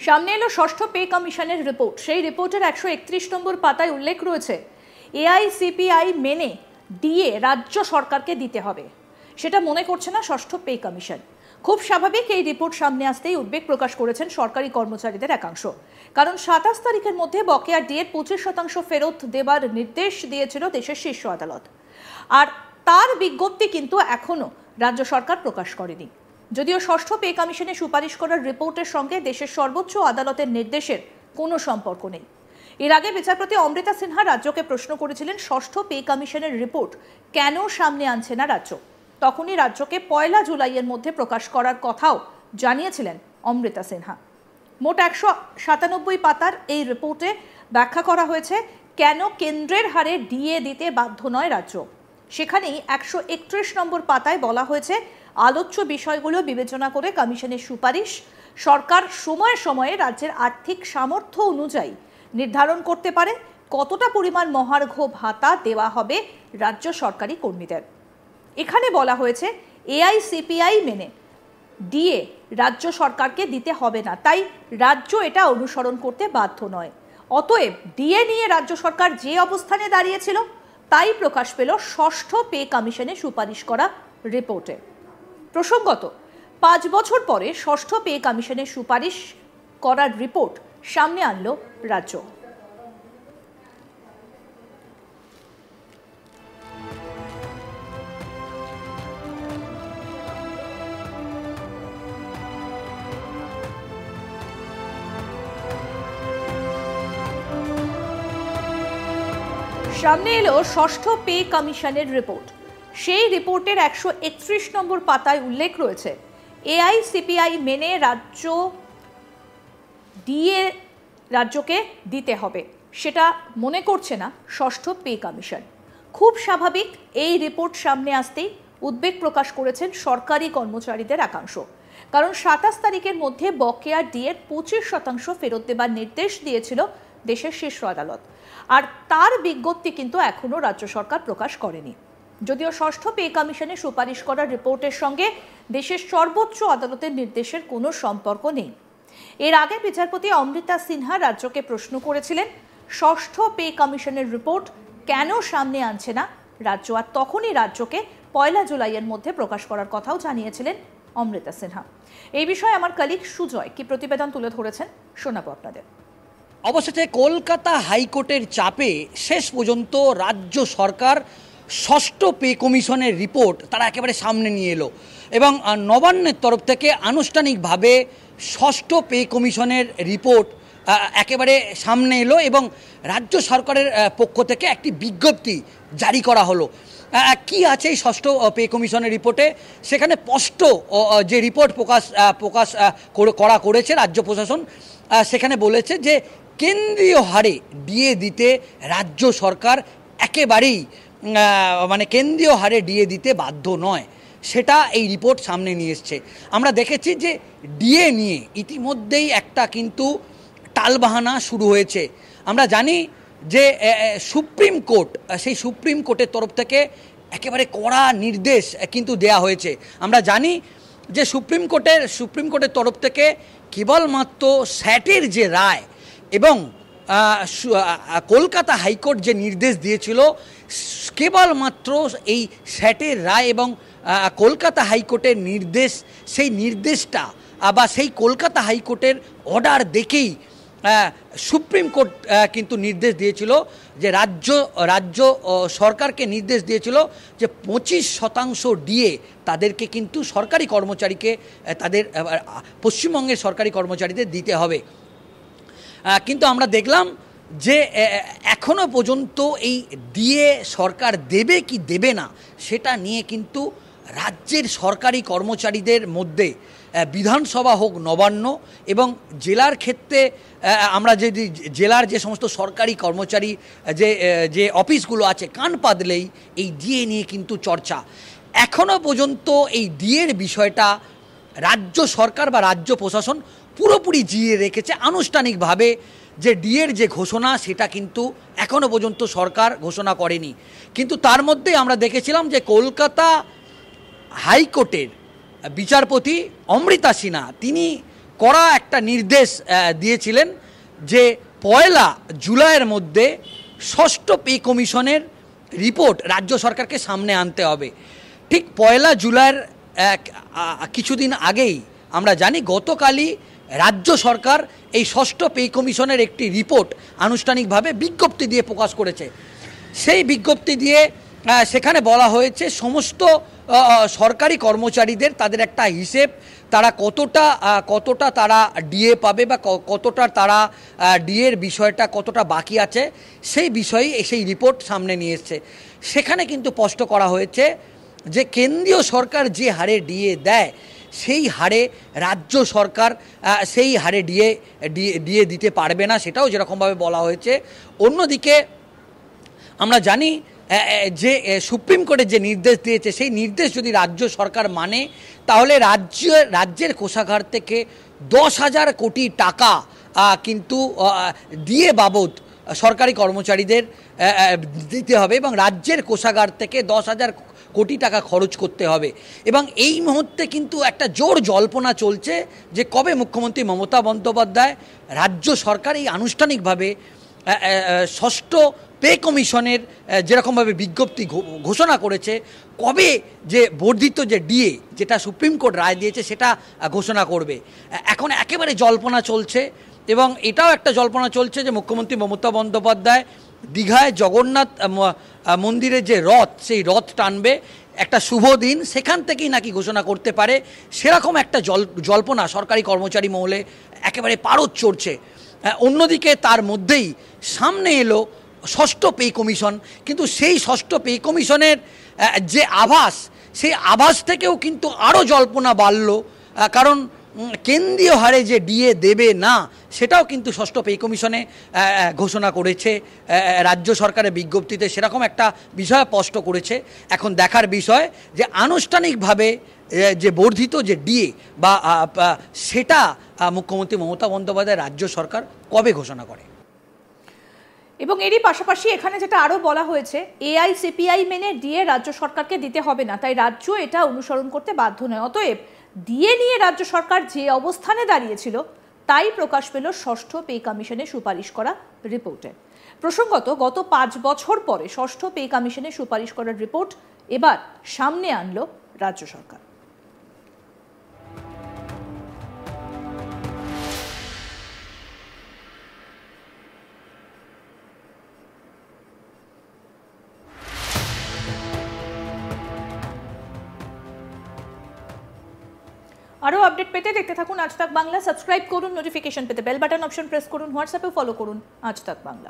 সামনে এলো ষষ্ঠ পে কমিশনের রিপোর্ট। সেই রিপোর্টের 131 নম্বর পাতায় উল্লেখ রয়েছে এআইসিপিআই মেনে ডিএ রাজ্য সরকারকে দিতে হবে। সেটা মনে করছে না ষষ্ঠ পে কমিশন। খুব স্বাভাবিক, এই রিপোর্ট সামনে আসতেই উদ্বেগ প্রকাশ করেছেন সরকারি কর্মচারীদের একাংশ। কারণ 27 তারিখের মধ্যে বকেয়া ডিএর 25% ফেরত দেবার নির্দেশ দিয়েছিল দেশের শীর্ষ আদালত। আর তার বিজ্ঞপ্তি কিন্তু এখনো রাজ্য সরকার প্রকাশ করেনি। যদিও ষষ্ঠ পে কমিশনে সুপারিশ করার রিপোর্টের সঙ্গে দেশের সর্বোচ্চ আদালতের নির্দেশের কোনো সম্পর্ক নেই। এর আগে বিচারপতি অমৃতা সিনহা রাজ্যকে প্রশ্ন করেছিলেন ষষ্ঠ পে কমিশনের রিপোর্ট কেন সামনে আনছে না রাজ্য। তখনই রাজ্যকে 1 জুলাইয়ের মধ্যে প্রকাশ করার কথাও জানিয়েছিলেন অমৃতা সিনহা। মোট 197 পাতার এই রিপোর্টে ব্যাখ্যা করা হয়েছে কেন কেন্দ্রের হারে ডিএ দিতে বাধ্য নয় রাজ্য। সেখানেই 131 নম্বর পাতায় বলা হয়েছে আলোচ্য বিষয়গুলো বিবেচনা করে কমিশনের সুপারিশ সরকার সময়ে সময়ে রাজ্যের আর্থিক সামর্থ্য অনুযায়ী নির্ধারণ করতে পারে কতটা পরিমাণ মহার্ঘ ভাতা দেওয়া হবে রাজ্য সরকারি কর্মীদের। এখানে বলা হয়েছে এআইসিপিআই মেনে ডিএ রাজ্য সরকারকে দিতে হবে না, তাই রাজ্য এটা অনুসরণ করতে বাধ্য নয়। অতএব ডিএ নিয়ে রাজ্য সরকার যে অবস্থানে দাঁড়িয়েছিল তাই প্রকাশ পেল ষষ্ঠ পে কমিশনে সুপারিশ করা রিপোর্টে। প্রসঙ্গত, 5 বছর পরে ষষ্ঠ পে কমিশনের সুপারিশ করার রিপোর্ট সামনে আনলো রাজ্য। সামনে এলো ষষ্ঠ পে কমিশনের রিপোর্ট। সেই রিপোর্টের 131 নম্বর পাতায় উল্লেখ রয়েছে এআইসিপিআই মেনে রাজ্য ডিএ রাজ্যকে দিতে হবে, সেটা মনে করছে না ষষ্ঠ পে কমিশন। খুব স্বাভাবিক, এই রিপোর্ট সামনে আসতেই উদ্বেগ প্রকাশ করেছেন সরকারি কর্মচারীদের একাংশ। কারণ 27 তারিখের মধ্যে বকেয়া ডিএর 25% ফেরত দেবার নির্দেশ দিয়েছিল দেশের শীর্ষ আদালত। আর তার বিজ্ঞপ্তি কিন্তু এখনো রাজ্য সরকার প্রকাশ করেনি। যদিও ষষ্ঠ পে কমিশনে সুপারিশ করার রিপোর্টের সঙ্গে দেশের সর্বোচ্চ আদালতের নির্দেশের কোনো সম্পর্ক নেই। এর আগে বিচারপতি অমৃতা সিনহা রাজ্যকে প্রশ্ন করেছিলেন ষষ্ঠ পে কমিশনের রিপোর্ট কেন সামনে আনছে না রাজ্য, আর তখনই রাজ্যকে 1 জুলাইয়ের মধ্যে প্রকাশ করার কথাও জানিয়েছিলেন অমৃতা সিনহা। এই বিষয়ে আমার কলিগ সুজয় কি প্রতিবেদন তুলে ধরেছেন শোনাবো আপনাদের। অবশেষে কলকাতা হাইকোর্টের চাপে শেষ পর্যন্ত রাজ্য সরকার ষষ্ঠ পে কমিশনের রিপোর্ট তারা একেবারে সামনে নিয়ে এলো এবং নবান্নের তরফ থেকে আনুষ্ঠানিকভাবে ষষ্ঠ পে কমিশনের রিপোর্ট একেবারে সামনে এলো এবং রাজ্য সরকারের পক্ষ থেকে একটি বিজ্ঞপ্তি জারি করা হলো। কি আছে এই ষষ্ঠ পে কমিশনের রিপোর্টে? সেখানে স্পষ্ট যে রিপোর্ট প্রকাশ করেছে রাজ্য প্রশাসন, সেখানে বলেছে যে কেন্দ্রীয় হারে ডিএ দিতে রাজ্য সরকার একেবারেই কেন্দ্রীয় হারে ডিএ দিতে বাধ্য নয়, সেটা এই রিপোর্ট সামনে নিয়ে এসছে। আমরা দেখেছি যে ডিএ নিয়ে ইতিমধ্যেই একটা কিন্তু টালবাহানা শুরু হয়েছে। আমরা জানি যে সুপ্রিম কোর্ট, সেই সুপ্রিম কোর্টের তরফ থেকে একেবারে কড়া নির্দেশ কিন্তু দেয়া হয়েছে। আমরা জানি যে সুপ্রিম কোর্টের তরফ থেকে কেবলমাত্র স্যাটের যে রায় এবং কলকাতা হাইকোর্ট যে নির্দেশ দিয়েছিল, কেবলমাত্র এই স্যাটের রায় এবং কলকাতা হাইকোর্টের নির্দেশ, সেই নির্দেশটা বা সেই কলকাতা হাইকোর্টের অর্ডার দেখেই সুপ্রিম কোর্ট কিন্তু নির্দেশ দিয়েছিল যে রাজ্য সরকারকে নির্দেশ দিয়েছিল যে 25% ডিএ তাদেরকে কিন্তু সরকারি কর্মচারীকে, তাদের পশ্চিমবঙ্গের সরকারি কর্মচারীদের দিতে হবে। কিন্তু আমরা দেখলাম যে এখনো পর্যন্ত এই ডিএ সরকার দেবে কি দেবে না সেটা নিয়ে কিন্তু রাজ্যের সরকারি কর্মচারীদের মধ্যে বিধানসভা হোক, নবান্ন এবং জেলার ক্ষেত্রে আমরা যদি জেলার যে সমস্ত সরকারি কর্মচারী যে অফিসগুলো আছে, কান পাতলেই এই ডিএ নিয়ে কিন্তু চর্চা। এখনও পর্যন্ত এই ডিএর বিষয়টা রাজ্য সরকার বা রাজ্য প্রশাসন পুরোপুরি জিয়ে রেখেছে। আনুষ্ঠানিকভাবে যে ডিএর যে ঘোষণা, সেটা কিন্তু এখনও পর্যন্ত সরকার ঘোষণা করেনি। কিন্তু তার মধ্যে আমরা দেখেছিলাম যে কলকাতা হাইকোর্টের বিচারপতি অমৃতা সিনহা তিনি কড়া একটা নির্দেশ দিয়েছিলেন যে 1 জুলাইয়ের মধ্যে ষষ্ঠ পে কমিশনের রিপোর্ট রাজ্য সরকারকে সামনে আনতে হবে। ঠিক 1 জুলাইয়ের কিছুদিন আগেই আমরা জানি গতকালই রাজ্য সরকার এই ষষ্ঠ পে কমিশনের একটি রিপোর্ট আনুষ্ঠানিকভাবে বিজ্ঞপ্তি দিয়ে প্রকাশ করেছে। সেই বিজ্ঞপ্তি দিয়ে সেখানে বলা হয়েছে সমস্ত সরকারি কর্মচারীদের তাদের একটা হিসেব, তারা কতটা তারা ডিএ পাবে বা কতটা তারা ডিএর বিষয়টা কতটা বাকি আছে সেই বিষয়ে সেই রিপোর্ট সামনে নিয়ে এসছে। সেখানে কিন্তু স্পষ্ট করা হয়েছে যে কেন্দ্রীয় সরকার যে হারে ডিএ দেয় সেই হারে রাজ্য সরকার সেই হারে ডিএ দিতে পারবে না, সেটাও যেরকমভাবে বলা হয়েছে। অন্যদিকে আমরা জানি যে সুপ্রিম কোর্টের যে নির্দেশ দিয়েছে সেই নির্দেশ যদি রাজ্য সরকার মানে তাহলে রাজ্যের কোষাগার থেকে 10,000 কোটি টাকা কিন্তু দিয়ে বাবদ সরকারি কর্মচারীদের দিতে হবে এবং রাজ্যের কোষাগার থেকে 10,000 কোটি টাকা খরচ করতে হবে। এবং এই মুহূর্তে কিন্তু একটা জোর জল্পনা চলছে যে কবে মুখ্যমন্ত্রী মমতা বন্দ্যোপাধ্যায় রাজ্য সরকার এই আনুষ্ঠানিকভাবে ষষ্ঠ পে কমিশনের যেরকমভাবে বিজ্ঞপ্তি ঘোষণা করেছে, কবে যে বর্ধিত যে ডিএ যেটা সুপ্রিম কোর্ট রায় দিয়েছে সেটা ঘোষণা করবে। এখন একেবারে জল্পনা চলছে এবং এটাও একটা জল্পনা চলছে যে মুখ্যমন্ত্রী মমতা বন্দ্যোপাধ্যায় দীঘায় জগন্নাথ মন্দিরে যে রথ সেই রথ টানবে একটা শুভ দিন, সেখান থেকেই নাকি ঘোষণা করতে পারে, সেরকম একটা জল্পনা সরকারি কর্মচারী মহলে একেবারে পারদ চড়ছে। অন্যদিকে তার মধ্যেই সামনে এলো ষষ্ঠ পে কমিশন, কিন্তু সেই ষষ্ঠ পে কমিশনের যে আভাস সেই আভাস থেকেও কিন্তু আরও জল্পনা বাড়ল, কারণ কেন্দ্রীয় হারে যে ডিএ দেবে না সেটাও কিন্তু ষষ্ঠ পে কমিশনে ঘোষণা করেছে রাজ্য সরকারের বিজ্ঞপ্তিতে, সেরকম একটা বিষয় স্পষ্ট করেছে। এখন দেখার বিষয় যে আনুষ্ঠানিকভাবে যে বর্ধিত যে ডিএ বা সেটা মুখ্যমন্ত্রী মমতা বন্দ্যোপাধ্যায় রাজ্য সরকার কবে ঘোষণা করে। এবং এরই পাশাপাশি এখানে যেটা আরও বলা হয়েছে, এআইসিপিআই মেনে ডিএ রাজ্য সরকারকে দিতে হবে না, তাই রাজ্য এটা অনুসরণ করতে বাধ্য নয়। অতএব ডিএ নিয়ে রাজ্য সরকার যে অবস্থানে দাঁড়িয়েছিল তাই প্রকাশ পেল ষষ্ঠ পে কমিশনের সুপারিশ করা রিপোর্টে। প্রসঙ্গত গত 5 বছর পরে ষষ্ঠ পে কমিশনের সুপারিশ করার রিপোর্ট এবার সামনে আনলো রাজ্য সরকার। আরও আপডেট পেতে দেখতে থাকুন আজ তাক বাংলা। সাবস্ক্রাইব করুন, নোটিফিকেশন পেতে বেল বাটন অপশন প্রেস করুন, হোয়াটসঅ্যাপে ফলো করুন আজ তাক বাংলা।